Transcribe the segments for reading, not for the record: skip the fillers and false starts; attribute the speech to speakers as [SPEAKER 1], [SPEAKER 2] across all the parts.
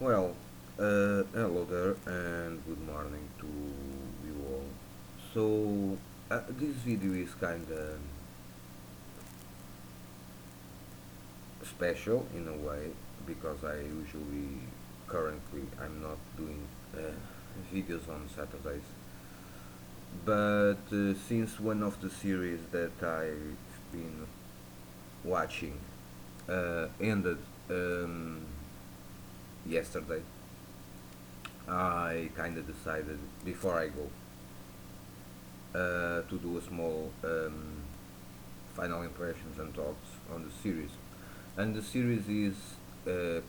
[SPEAKER 1] Well, hello there and good morning to you all. This video is kinda special in a way because I usually, currently, I'm not doing videos on Saturdays. But since one of the series that I've been watching ended yesterday, I kinda decided before I go to do a small final impressions and thoughts on the series. And the series is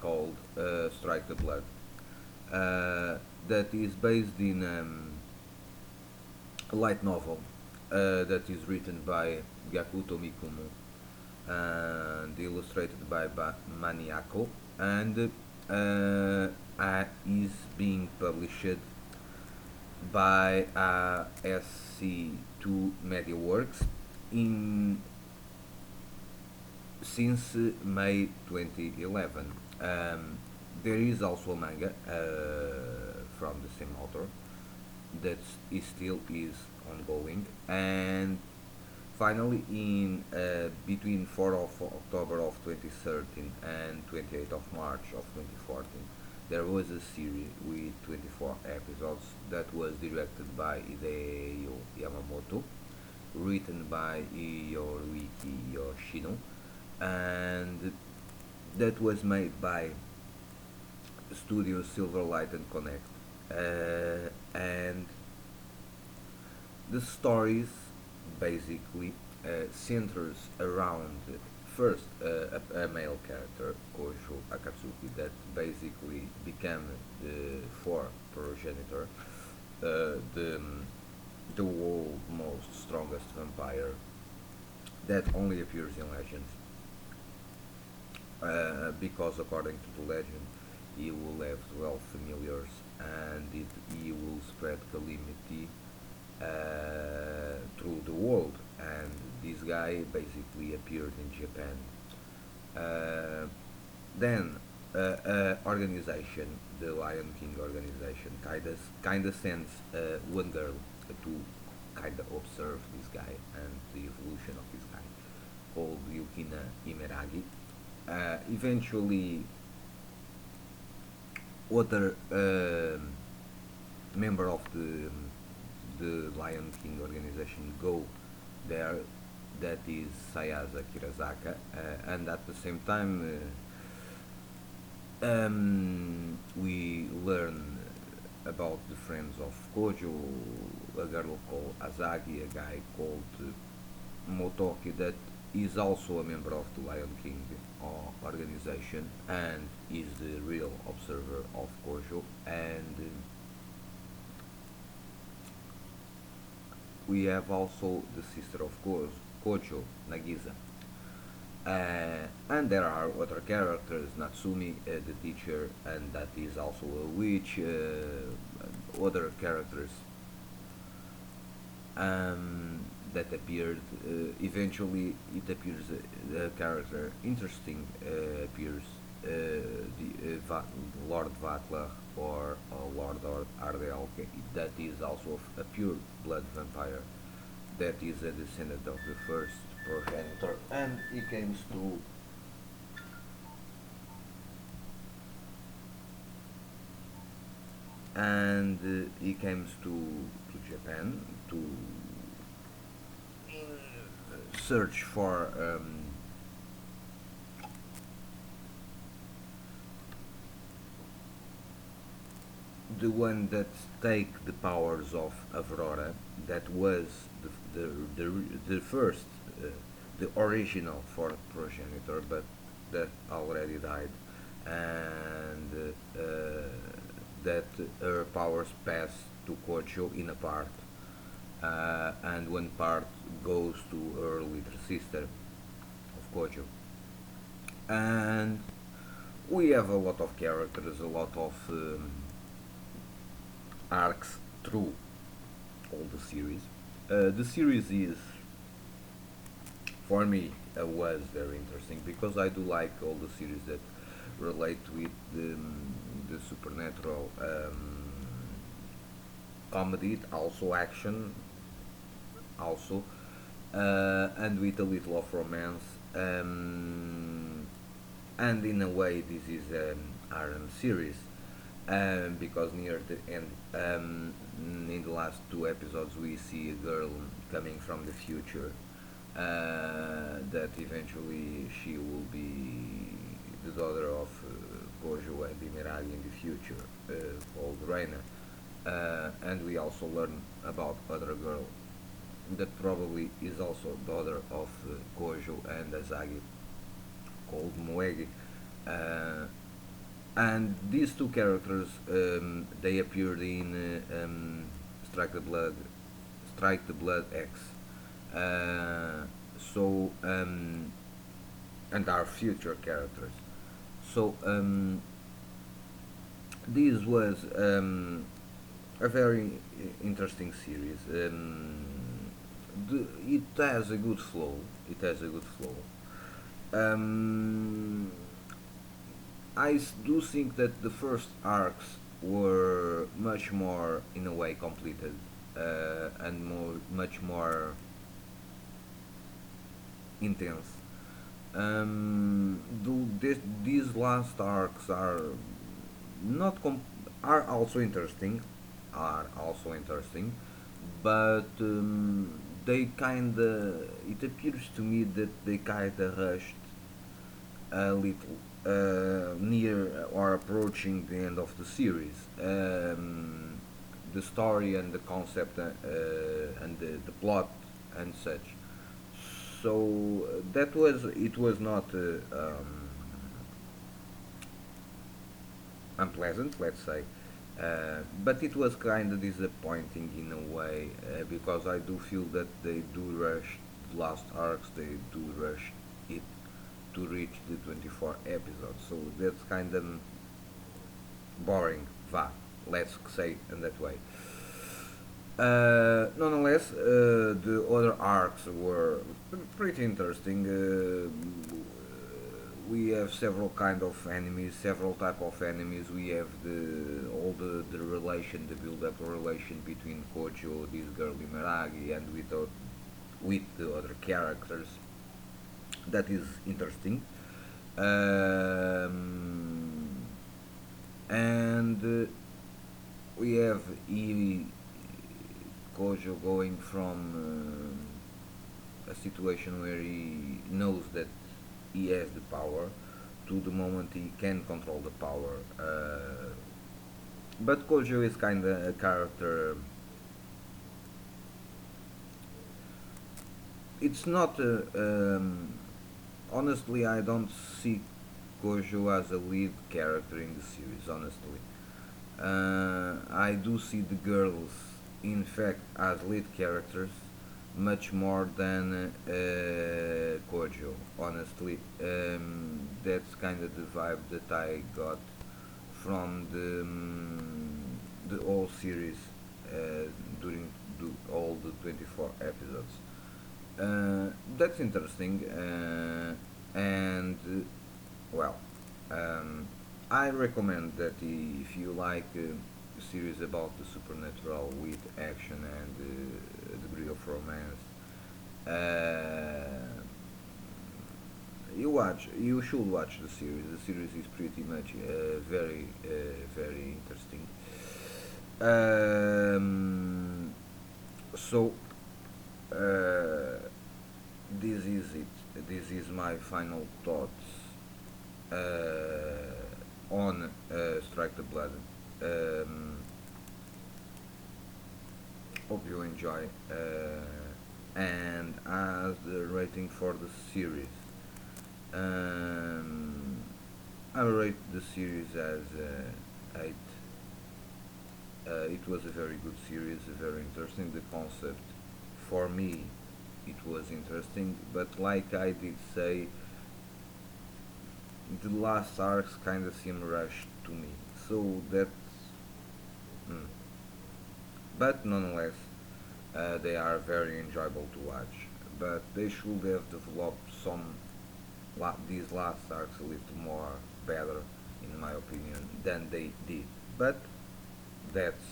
[SPEAKER 1] called Strike the Blood. That is based in a light novel that is written by Gakuto Mikumo and illustrated by Maniako, and is being published by SC2 Media Works in since May 2011. There is also a manga from the same author that is still is ongoing, and finally in between 4th of October of 2013 and 28th of March of 2014 there was a series with 24 episodes that was directed by Hideo Yamamoto, written by Yoruiki Yoshino, and that was made by Studio Silverlight and Connect. And the stories basically centers around first a male character, Kojo Akatsuki, that basically became the fourth progenitor, the world's most strongest vampire that only appears in legends. Because according to the legend, he will have 12 familiars and he will spread calamity through the world. And this guy basically appeared in Japan. Then organization, the Lion King organization, kinda sends one girl to kinda observe this guy and the evolution of this guy, called Yukina Imeragi. Eventually, other member of the Lion King organization go there. That is Sayasa Kirazaka, and at the same time, we learn about the friends of Kojo, a girl called Azagi, a guy called Motoki, that is also a member of the Lion King organization and is the real observer of Kojo. And we have also the sister of Kojo, Nagisa. And there are other characters, Natsumi, the teacher, and that is also a witch, other characters that appeared. Eventually, it appears a character interesting appears, Lord Vatla or Lord Ardel, that is also a pure blood vampire that is a descendant of the first progenitor, and he comes to he comes to Japan to search for the one that take the powers of Aurora, that was the first, the original fourth progenitor, but that already died, and that her powers pass to Kocho in a part, and one part goes to her little sister of Kocho. And we have a lot of characters, a lot of arcs through all the series. The series is, for me, was very interesting because I do like all the series that relate with the supernatural comedy, also action, also, and with a little of romance. And in a way, this is an RM series, because near the end, in the last two episodes, we see a girl coming from the future, that eventually she will be the daughter of Gojo and Imeragi in the future, called Reina. And we also learn about other girl that probably is also daughter of Gojo and Azagi, called Moegi. Uh, and these two characters, they appeared in Strike the Blood, Strike the Blood X. Uh, so and our future characters. So this was a very interesting series. It has a good flow. It has a good flow. Um, do think that the first arcs were much more, in a way, completed, and much more intense. These last arcs are not are also interesting, are also interesting, but they kinda. It appears to me that they kinda rushed a little, near or approaching the end of the series. The story and the concept, and the plot and such. So that was it was not unpleasant, let's say, but it was kind of disappointing in a way, because I do feel that they do rush the last arcs, they do rush it to reach the 24 episodes, so that's kind of boring, let's say in that way. Nonetheless, the other arcs were pretty interesting. We have several kind of enemies, several type of enemies. We have the relation, the build-up relation between Kojo, this girl Imeragi, and with the other characters. That is interesting. And we have Kojo going from a situation where he knows that he has the power to the moment he can control the power. But Kojo is kind of a character. It's not. Honestly, I don't see Kojo as a lead character in the series. Honestly, I do see the girls, in fact, as lead characters much more than Kojo. Honestly, that's kind of the vibe that I got from the whole series, during all the 24 episodes. That's interesting, and well, um, I recommend that if you like a series about the supernatural with action and a degree of romance, uh, you should watch the series. The series is pretty much very interesting. Um, so uh, this is it. This is my final thoughts on Strike the Blood. Um, Hope you enjoy. And as the rating for the series, um, I rate the series as 8. It was a very good series, very interesting. The concept, for me, it was interesting, but like I did say, the last arcs kind of seem rushed to me. So that's. Mm. But nonetheless, they are very enjoyable to watch. But they should have developed these last arcs a little more, better, in my opinion, than they did. But that's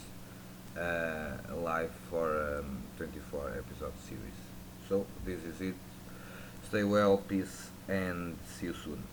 [SPEAKER 1] a live for 24 episode series. So this is it. Stay well, peace, and see you soon.